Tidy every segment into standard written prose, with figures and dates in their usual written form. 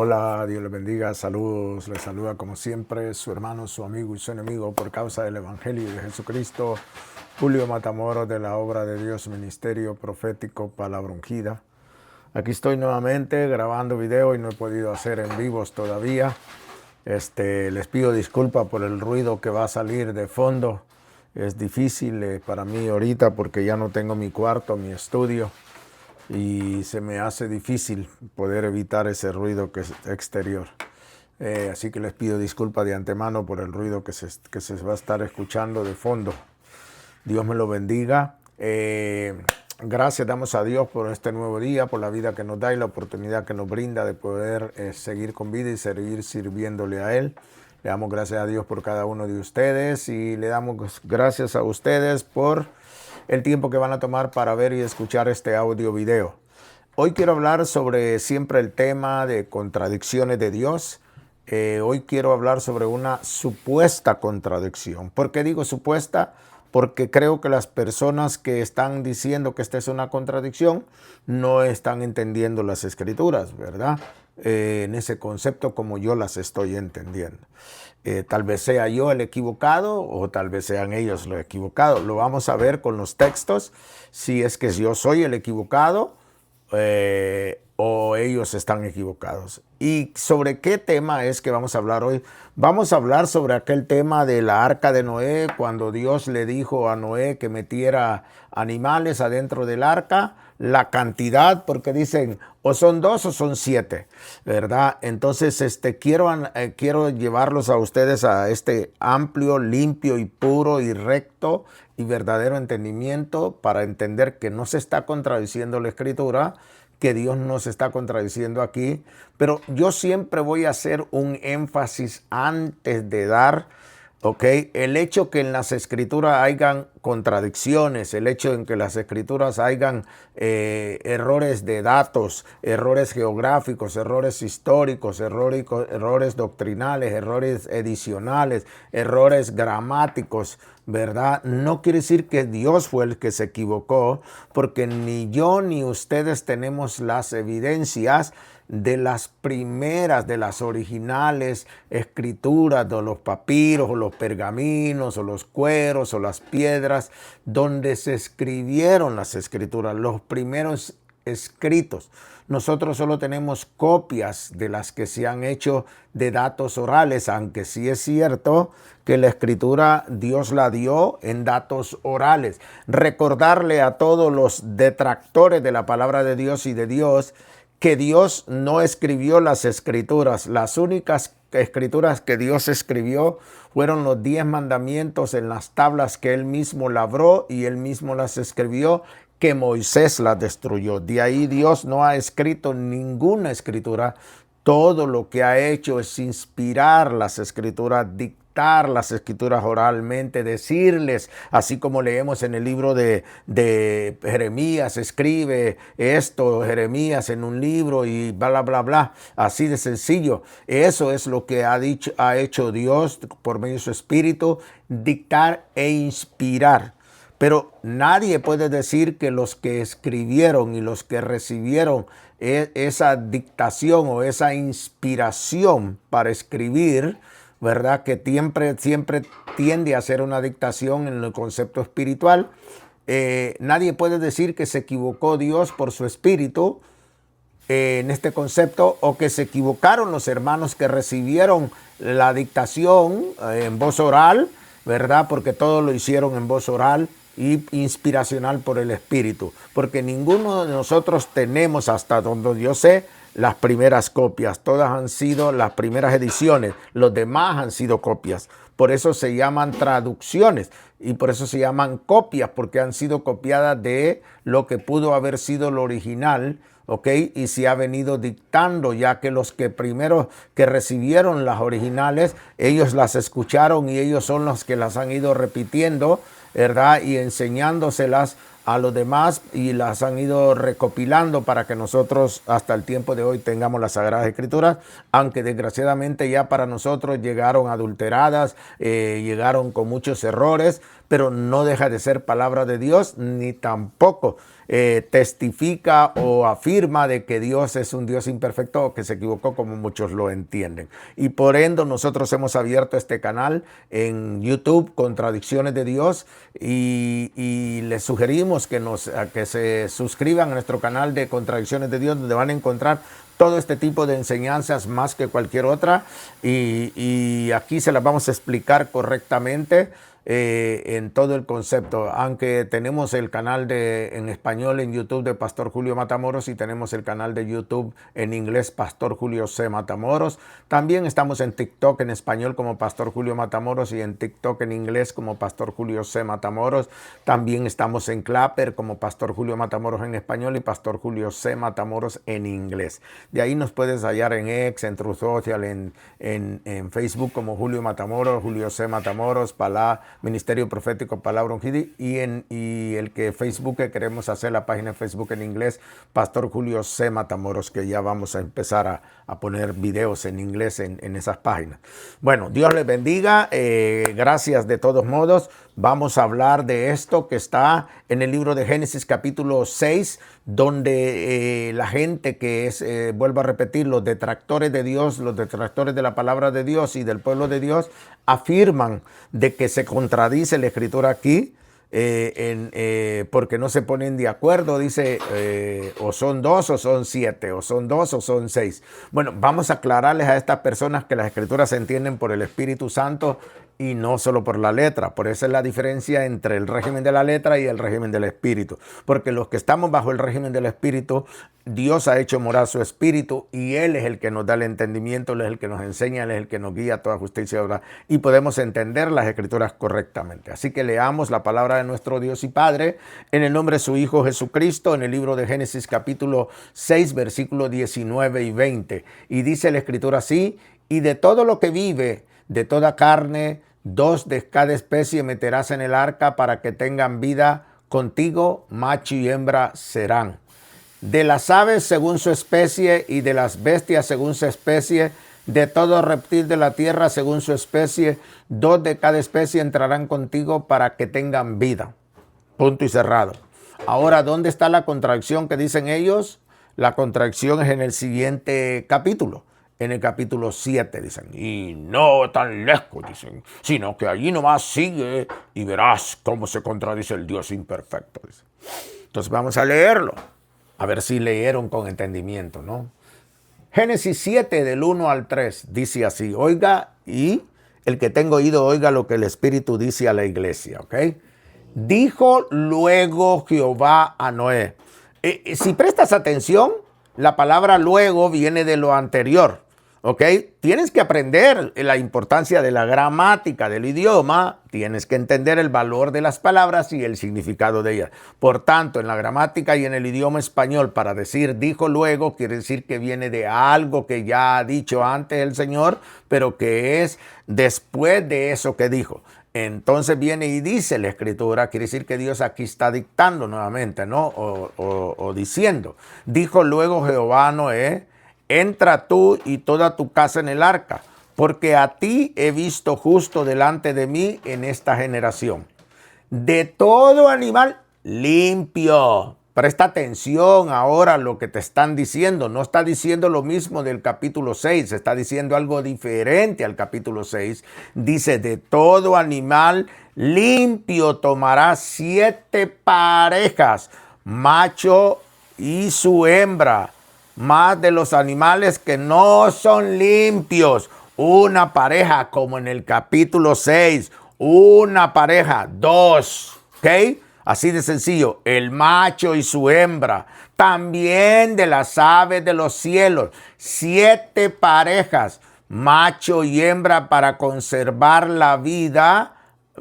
Hola, Dios les bendiga, saludos, les saluda como siempre su hermano, su amigo y su enemigo por causa del Evangelio de Jesucristo, Julio Matamoros de la Obra de Dios Ministerio Profético Palabra Ungida. Aquí estoy nuevamente grabando video y no he podido hacer en vivos todavía. Les pido disculpas por el ruido que va a salir de fondo. Es difícil para mí ahorita porque ya no tengo mi cuarto, mi estudio. Y se me hace difícil poder evitar ese ruido que es exterior. Así que les pido disculpas de antemano por el ruido que se va a estar escuchando de fondo. Dios me lo bendiga. Gracias damos a Dios por este nuevo día, por la vida que nos da y la oportunidad que nos brinda de poder seguir con vida y seguir sirviéndole a Él. Le damos gracias a Dios por cada uno de ustedes y le damos gracias a ustedes por el tiempo que van a tomar para ver y escuchar este audio video. Hoy quiero hablar sobre siempre el tema de contradicciones de Dios. Hoy quiero hablar sobre una supuesta contradicción. ¿Por qué digo supuesta? Porque creo que las personas que están diciendo que esta es una contradicción no están entendiendo las escrituras, ¿verdad? En ese concepto como yo las estoy entendiendo. Tal vez sea yo el equivocado o tal vez sean ellos los equivocados. Lo vamos a ver con los textos, si es que yo soy el equivocado o ellos están equivocados. ¿Y sobre qué tema es que vamos a hablar hoy? Vamos a hablar sobre aquel tema de la arca de Noé, cuando Dios le dijo a Noé que metiera animales adentro del arca, la cantidad, porque dicen o son 2 o son 7, ¿verdad? Entonces quiero llevarlos a ustedes a este amplio, limpio y puro y recto y verdadero entendimiento para entender que no se está contradiciendo la escritura, que Dios nos está contradiciendo aquí, pero yo siempre voy a hacer un énfasis antes de dar, el hecho que en las escrituras hayan contradicciones, el hecho en que las escrituras hayan errores de datos, errores geográficos, errores históricos, errores doctrinales, errores edicionales, errores gramáticos, ¿verdad? No quiere decir que Dios fue el que se equivocó, porque ni yo ni ustedes tenemos las evidencias de las primeras, de las originales escrituras, de los papiros o los pergaminos o los cueros o las piedras donde se escribieron las escrituras, los primeros escritos. Nosotros solo tenemos copias de las que se han hecho de datos orales, aunque sí es cierto que la escritura Dios la dio en datos orales. Recordarle a todos los detractores de la palabra de Dios y de Dios que Dios no escribió las escrituras. Las únicas escrituras que Dios escribió fueron los 10 mandamientos en las tablas que Él mismo labró y Él mismo las escribió, que Moisés las destruyó. De ahí Dios no ha escrito ninguna escritura. Todo lo que ha hecho es inspirar las escrituras, dictar las escrituras oralmente, decirles, así como leemos en el libro de Jeremías, escribe esto, Jeremías, en un libro y bla, bla, bla, así de sencillo. Eso es lo que ha hecho Dios por medio de su Espíritu, dictar e inspirar. Pero nadie puede decir que los que escribieron y los que recibieron esa dictación o esa inspiración para escribir, ¿verdad? Que siempre tiende a ser una dictación en el concepto espiritual. Nadie puede decir que se equivocó Dios por su espíritu en este concepto, o que se equivocaron los hermanos que recibieron la dictación en voz oral, ¿verdad? Porque todo lo hicieron en voz oral y inspiracional por el Espíritu, porque ninguno de nosotros tenemos, hasta donde yo sé, las primeras copias. Todas han sido las primeras ediciones, los demás han sido copias. Por eso se llaman traducciones y por eso se llaman copias, porque han sido copiadas de lo que pudo haber sido lo original, y se ha venido dictando, ya que los que primero que recibieron las originales, ellos las escucharon y ellos son los que las han ido repitiendo, ¿verdad? Y enseñándoselas a los demás y las han ido recopilando para que nosotros hasta el tiempo de hoy tengamos las Sagradas Escrituras, aunque desgraciadamente ya para nosotros llegaron adulteradas, llegaron con muchos errores, pero no deja de ser palabra de Dios, ni tampoco testifica o afirma de que Dios es un Dios imperfecto o que se equivocó, como muchos lo entienden. Y por ende nosotros hemos abierto este canal en YouTube, Contradicciones de Dios, y les sugerimos que se suscriban a nuestro canal de Contradicciones de Dios, donde van a encontrar todo este tipo de enseñanzas más que cualquier otra, y aquí se las vamos a explicar correctamente en todo el concepto. Aunque tenemos el canal en español en YouTube de Pastor Julio Matamoros y tenemos el canal de YouTube en inglés Pastor Julio C. Matamoros. También estamos en TikTok en español como Pastor Julio Matamoros y en TikTok en inglés como Pastor Julio C. Matamoros. También estamos en Clapper como Pastor Julio Matamoros en español y Pastor Julio C. Matamoros en inglés. De ahí nos puedes hallar en X, en Truth Social, en Facebook como Julio Matamoros, Julio C. Matamoros, Ministerio Profético Palabra Ungida, y el que Facebook, que queremos hacer la página de Facebook en inglés, Pastor Julio C. Matamoros, que ya vamos a empezar a poner videos en inglés en esas páginas. Bueno, Dios les bendiga. Gracias de todos modos. Vamos a hablar de esto que está en el libro de Génesis capítulo 6, donde la gente que es, vuelvo a repetir, los detractores de Dios, los detractores de la palabra de Dios y del pueblo de Dios, afirman de que se contradice la escritura aquí, porque no se ponen de acuerdo. Dice, o son 2 o son 7, o son 2 o son 6. Bueno, vamos a aclararles a estas personas que las escrituras se entienden por el Espíritu Santo y no solo por la letra. Por eso es la diferencia entre el régimen de la letra y el régimen del Espíritu. Porque los que estamos bajo el régimen del Espíritu, Dios ha hecho morar su Espíritu y Él es el que nos da el entendimiento, Él es el que nos enseña, Él es el que nos guía a toda justicia y verdad, y podemos entender las escrituras correctamente. Así que leamos la palabra de nuestro Dios y Padre en el nombre de su Hijo Jesucristo, en el libro de Génesis capítulo 6, versículos 19 y 20. Y dice la escritura así: y de todo lo que vive, de toda carne, 2 de cada especie meterás en el arca para que tengan vida contigo, macho y hembra serán. De las aves según su especie y de las bestias según su especie, de todo reptil de la tierra según su especie, 2 de cada especie entrarán contigo para que tengan vida. Punto y cerrado. Ahora, ¿dónde está la contradicción que dicen ellos? La contradicción es en el siguiente capítulo. En el capítulo 7 dicen, y no tan lejos, dicen, sino que allí nomás sigue y verás cómo se contradice el Dios imperfecto. Dicen. Entonces vamos a leerlo, a ver si leyeron con entendimiento, ¿no? Génesis 7 del 1 al 3 dice así: oiga, y el que tenga oído oiga lo que el Espíritu dice a la iglesia, ¿ok? Dijo luego Jehová a Noé. Si prestas atención, la palabra luego viene de lo anterior. ¿Ok? Tienes que aprender la importancia de la gramática del idioma, tienes que entender el valor de las palabras y el significado de ellas. Por tanto, en la gramática y en el idioma español, para decir dijo luego, quiere decir que viene de algo que ya ha dicho antes el Señor, pero que es después de eso que dijo. Entonces viene y dice la escritura, quiere decir que Dios aquí está dictando nuevamente, ¿no? O diciendo, dijo luego Jehová a Noé: entra tú y toda tu casa en el arca, porque a ti he visto justo delante de mí en esta generación. De todo animal limpio. Presta atención ahora a lo que te están diciendo. No está diciendo lo mismo del capítulo 6, está diciendo algo diferente al capítulo 6. Dice, de todo animal limpio tomarás 7 parejas, macho y su hembra. Más de los animales que no son limpios, una pareja, como en el capítulo 6, una pareja, 2, ¿ok? Así de sencillo, el macho y su hembra. También de las aves de los cielos, 7 parejas, macho y hembra, para conservar la vida,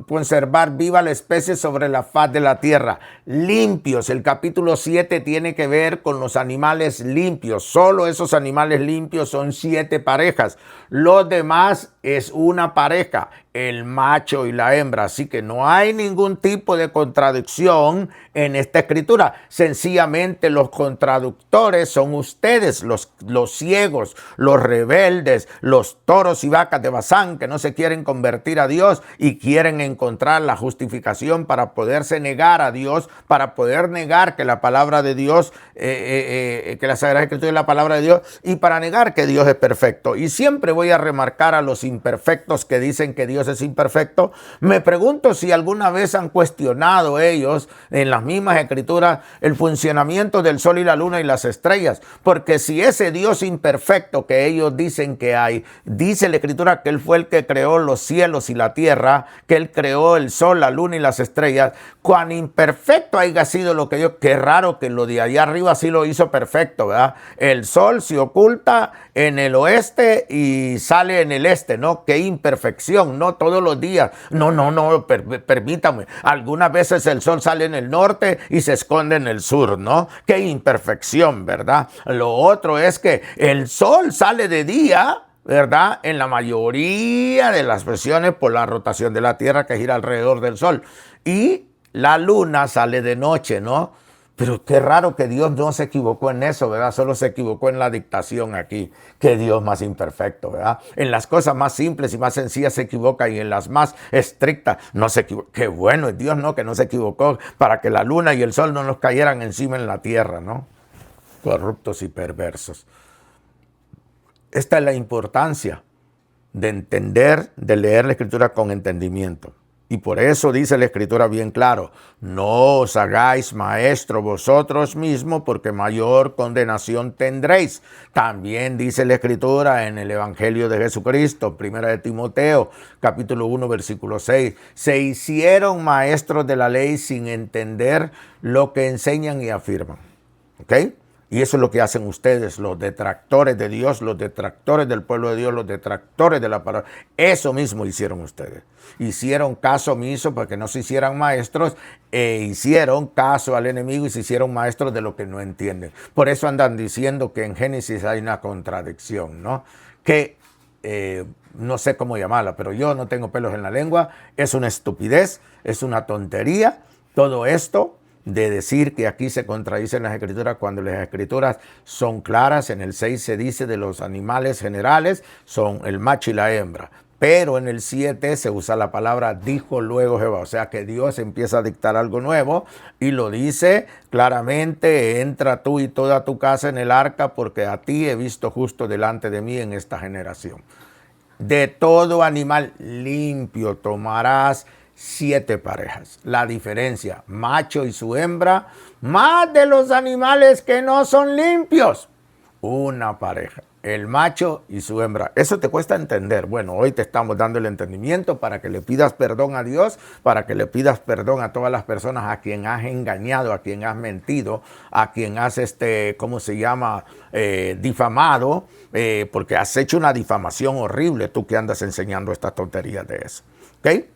conservar viva la especie sobre la faz de la tierra. Limpios. El capítulo 7 tiene que ver con los animales limpios. Solo esos animales limpios son 7 parejas. Los demás es una pareja. el macho y la hembra. Así que no hay ningún tipo de contradicción en esta escritura. Sencillamente los contradictores son ustedes, los ciegos, los rebeldes, los toros y vacas de Basán que no se quieren convertir a Dios y quieren encontrar la justificación para poderse negar a Dios, para poder negar que la palabra de Dios, que la Sagrada Escritura es la palabra de Dios, y para negar que Dios es perfecto. Y siempre voy a remarcar a los imperfectos que dicen que Dios es imperfecto. Me pregunto si alguna vez han cuestionado ellos en las mismas escrituras el funcionamiento del sol y la luna y las estrellas, porque si ese Dios imperfecto que ellos dicen que hay, dice la escritura que Él fue el que creó los cielos y la tierra, que Él creó el sol, la luna y las estrellas, cuán imperfecto haya sido lo que Dios, qué raro que lo de allá arriba sí lo hizo perfecto, ¿verdad? El sol se oculta en el oeste y sale en el este, ¿no? Qué imperfección, no todos los días, no, permítame, algunas veces el sol sale en el norte y se esconde en el sur, ¿no? Qué imperfección, ¿verdad? Lo otro es que el sol sale de día, ¿verdad? En la mayoría de las versiones por la rotación de la Tierra que gira alrededor del sol. Y la luna sale de noche, ¿no? Pero qué raro que Dios no se equivocó en eso, ¿verdad? Solo se equivocó en la dictación aquí. Qué Dios más imperfecto, ¿verdad? En las cosas más simples y más sencillas se equivoca y en las más estrictas no se equivoca. Qué bueno es Dios, ¿no? Que no se equivocó para que la luna y el sol no nos cayeran encima en la tierra, ¿no? Corruptos y perversos. Esta es la importancia de entender, de leer la Escritura con entendimiento. Y por eso dice la Escritura bien claro, no os hagáis maestros vosotros mismos, porque mayor condenación tendréis. También dice la Escritura en el Evangelio de Jesucristo, 1 de Timoteo, capítulo 1, versículo 6. Se hicieron maestros de la ley sin entender lo que enseñan y afirman. ¿Ok? Y eso es lo que hacen ustedes, los detractores de Dios, los detractores del pueblo de Dios, los detractores de la palabra. Eso mismo hicieron ustedes. Hicieron caso omiso para que no se hicieran maestros e hicieron caso al enemigo y se hicieron maestros de lo que no entienden. Por eso andan diciendo que en Génesis hay una contradicción, ¿no? Que no sé cómo llamarla, pero yo no tengo pelos en la lengua. Es una estupidez, es una tontería todo esto de decir que aquí se contradicen las escrituras cuando las escrituras son claras. En el 6 se dice de los animales generales son el macho y la hembra, pero en el 7 se usa la palabra dijo luego Jehová, o sea que Dios empieza a dictar algo nuevo y lo dice claramente: entra tú y toda tu casa en el arca, porque a ti he visto justo delante de mí en esta generación. De todo animal limpio tomarás 7 parejas. La diferencia, macho y su hembra, más de los animales que no son limpios, una pareja, el macho y su hembra. Eso te cuesta entender. Bueno, hoy te estamos dando el entendimiento para que le pidas perdón a Dios, para que le pidas perdón a todas las personas a quien has engañado, a quien has mentido, a quien has, difamado, porque has hecho una difamación horrible, tú que andas enseñando estas tonterías de eso. ¿Ok?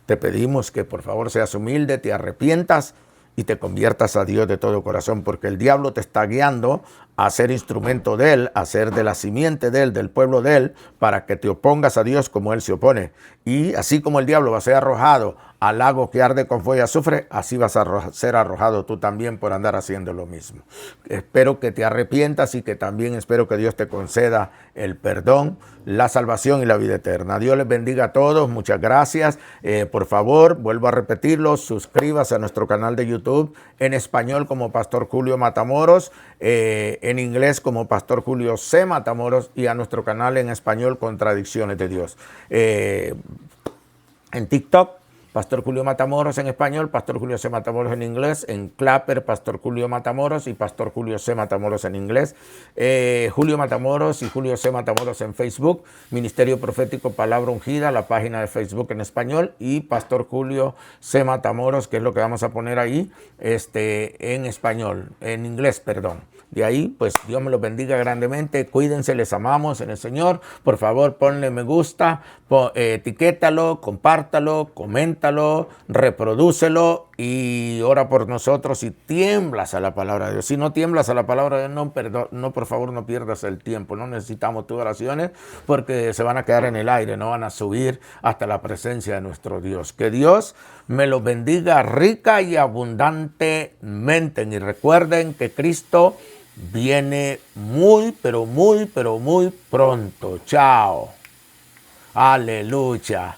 Te pedimos que por favor seas humilde, te arrepientas y te conviertas a Dios de todo corazón, porque el diablo te está guiando a ser instrumento de Él, a ser de la simiente de Él, del pueblo de Él, para que te opongas a Dios como Él se opone. Y así como el diablo va a ser arrojado al lago que arde con fuego y azufre, así vas a ser arrojado tú también por andar haciendo lo mismo. Espero que te arrepientas y que también espero que Dios te conceda el perdón, la salvación y la vida eterna. Dios les bendiga a todos. Muchas gracias. Por favor, vuelvo a repetirlo, suscríbase a nuestro canal de YouTube en español como Pastor Julio Matamoros, en inglés como Pastor Julio C. Matamoros, y a nuestro canal en español Contradicciones de Dios. En TikTok, Pastor Julio Matamoros en español, Pastor Julio C. Matamoros en inglés, en Clapper, Pastor Julio Matamoros y Pastor Julio C. Matamoros en inglés, Julio Matamoros y Julio C. Matamoros en Facebook, Ministerio Profético Palabra Ungida, la página de Facebook en español, y Pastor Julio C. Matamoros, que es lo que vamos a poner ahí, en español, en inglés, perdón. De ahí, pues Dios me los bendiga grandemente. Cuídense, les amamos en el Señor. Por favor, ponle me gusta, etiquétalo, compártalo, coméntalo, reprodúcelo y ora por nosotros si tiemblas a la palabra de Dios. Si no tiemblas a la palabra de Dios, no, por favor, no pierdas el tiempo. No necesitamos tus oraciones porque se van a quedar en el aire, no van a subir hasta la presencia de nuestro Dios. Que Dios me los bendiga rica y abundantemente. Y recuerden que Cristo viene muy, pero muy, pero muy pronto. Chao. Aleluya.